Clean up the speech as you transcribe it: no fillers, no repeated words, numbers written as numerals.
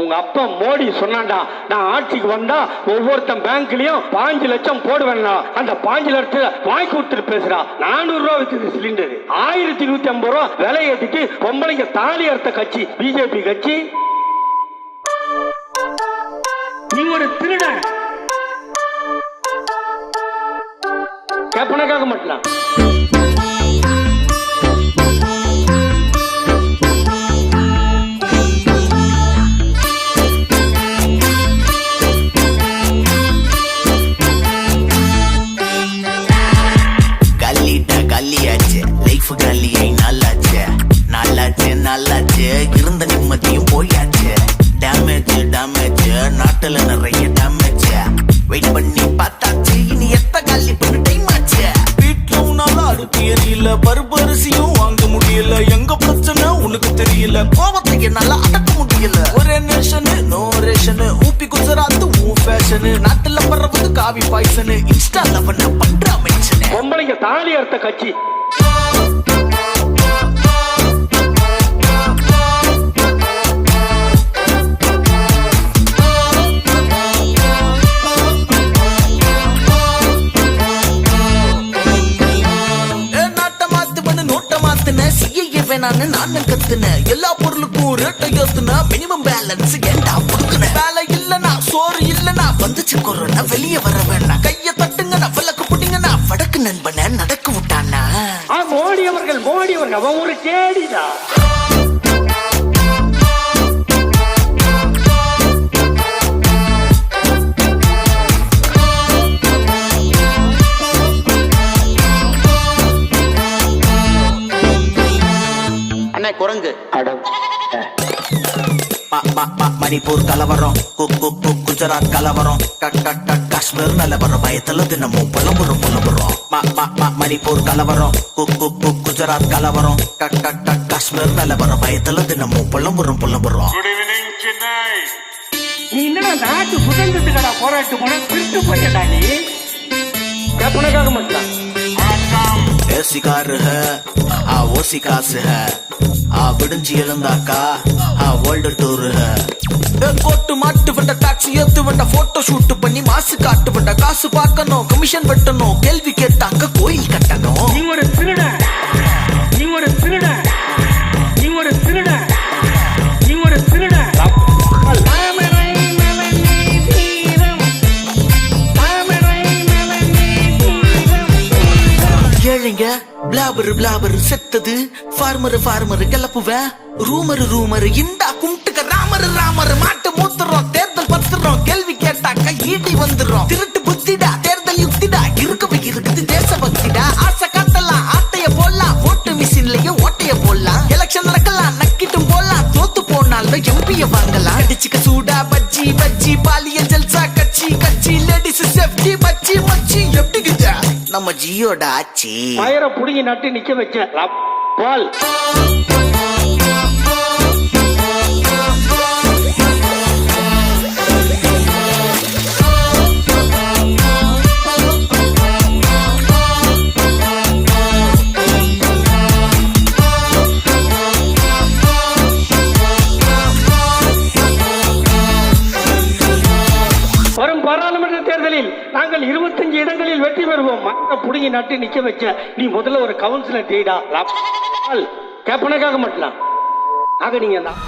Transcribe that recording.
உங்க அப்பா மோடி சொன்னாண்டா, நான் ஆட்சிக்கு வந்தா ஒவ்வொருத்தன் பேங்க்லயும் 5 லட்சம் போடுவேன்னா, அந்த 5 லட்சத்தை வாங்கி கொடுத்துட்டு பேசுறா. 400 ரூபா வித்துது சிலிண்டர், 1150 ரூபா விலை ஏத்திட்டு பொம்பளைங்க தாலி அறுத்த கட்சி பிஜேபி கட்சி. நீ ஒரு திருட, கேப்பனக்காக மட்டும் இருந்த நிம்மதியும் போயாச்சு. டேமேஜ் டேமேஜ் நாட்டுல நிறைய டேமேஜ். வெயிட் பண்ணி பார்த்தாச்சு, இனி எத்த காலி பண்ண டைம் ஆச்சு. வீட்டுல உன்னால அடுப்பு எரியல, பருப்பு அரிசியும் வாங்க முடியல. எங்க பிரச்சனை உனக்கு தெரியல, கோபத்தை என்னால அடக்க முடியல. ஒரே நேஷனு நோ ரேஷனு, ஊப்பி குஜராத் உன் ஃபேஷனு. நாட்டுல பறவது காவி பாய்சனு, இன்ஸ்டால பண்ண பண்ற மென்ஷனு. பொம்பளைங்க தாலி அறுத்த கட்சி. நானும் கத்துனேன், எல்லா பொருளுக்கும் ரேட்டை ஏத்துன. மினிமம் பேலன்ஸ் ஏண்டா கொடுக்கன. வேலை இல்லனா சோறு இல்லனா வந்துச்சு கொரோனா, வெளியே வர வேணாம். கைய தட்டுங்கண்ணா, விளக்கு புடிங்கண்ணா, வடக்கு நண்பனை நடக்க விட்டானா. மோடி அவர்கள் அவன் ஒரு கேடிதான். குரங்கு மணிப்பூர் கலவரம், குஜராத் கலவரம், காஷ்மீர் நிலவரம். பயத்துல தினமும் புலம்புறோம். மணிப்பூர் கலவரம், குஜராத் கலவரம், காஷ்மீர் நிலவரம். பயத்துல தினமும் புலம்புறோம். நீ என்னடா நாட்டு சுதந்திரத்துக்கடா போராட்டு போன திருட்டு போயிட்டா நீ. கேப்பனக்காக மட்டும் சிகாரு ஓசி காசு விடுஞ்சி எழுந்தாக்கா வேர்ல்டு டூர். கோட்டு மாட்டு வண்ட, டாக்ஸி ஏத்து வண்ட, போட்டோ ஷூட் பண்ணி மாசு காட்டு வண்ட. காசு பார்க்கணும், கமிஷன் வெட்டணும், கேள்வி கேட்டாங்க கோயில் கட்டணும். நீ ஒரு திருட, நீ ஒரு திருட, நீ ஒரு திருட, நீ ஒரு திருட. ஏழைங்க பிளாபர் செத்தது, ஃபார்மர் கிளப்புவேன். ரூமர் இந்தா கும்பிட்டுக்க ராமர். மாட்டு மூத்துறோம், தேர்தல் பத்துறோம், கேள்வி கேட்டாக்க ஈடி வந்துடும். திருட்டு புத்திடா, தேர்தல் யுக்திடா, இருக்குது தேச பக்திடா. ஆசை காட்டலாம், ஆட்டைய போடலாம், ஓட்டு மிஷின்லயே ஓட்டைய போடலாம். எலெக்ஷன் நடக்கலாம், நக்கிட்டும் போடலாம், தோத்து போனாலும் எம்பிய வாங்கலாம். அடிச்சுக்க சூடா பஜ்ஜி பாலியல் ஜல்சா கட்சி லேடிஸ் சேஃப்டி மச்சி எப்படிக்குதா நம்ம ஜியோட ஆச்சி. பயிரை புடிங்கி நட்டு நிக்க வச்ச பால். வரும் பாராளுமன்ற தேர்தலில் நாங்கள் 25 இடங்களில் வெற்றி பெறுவோம். மக்களை புடுங்கி நட்டு நிக்க வச்ச நீ முதல்ல ஒரு கவுன்சிலர் தேடா. கேப்பனக்காக மட்டும் ஆக நீங்க தான்.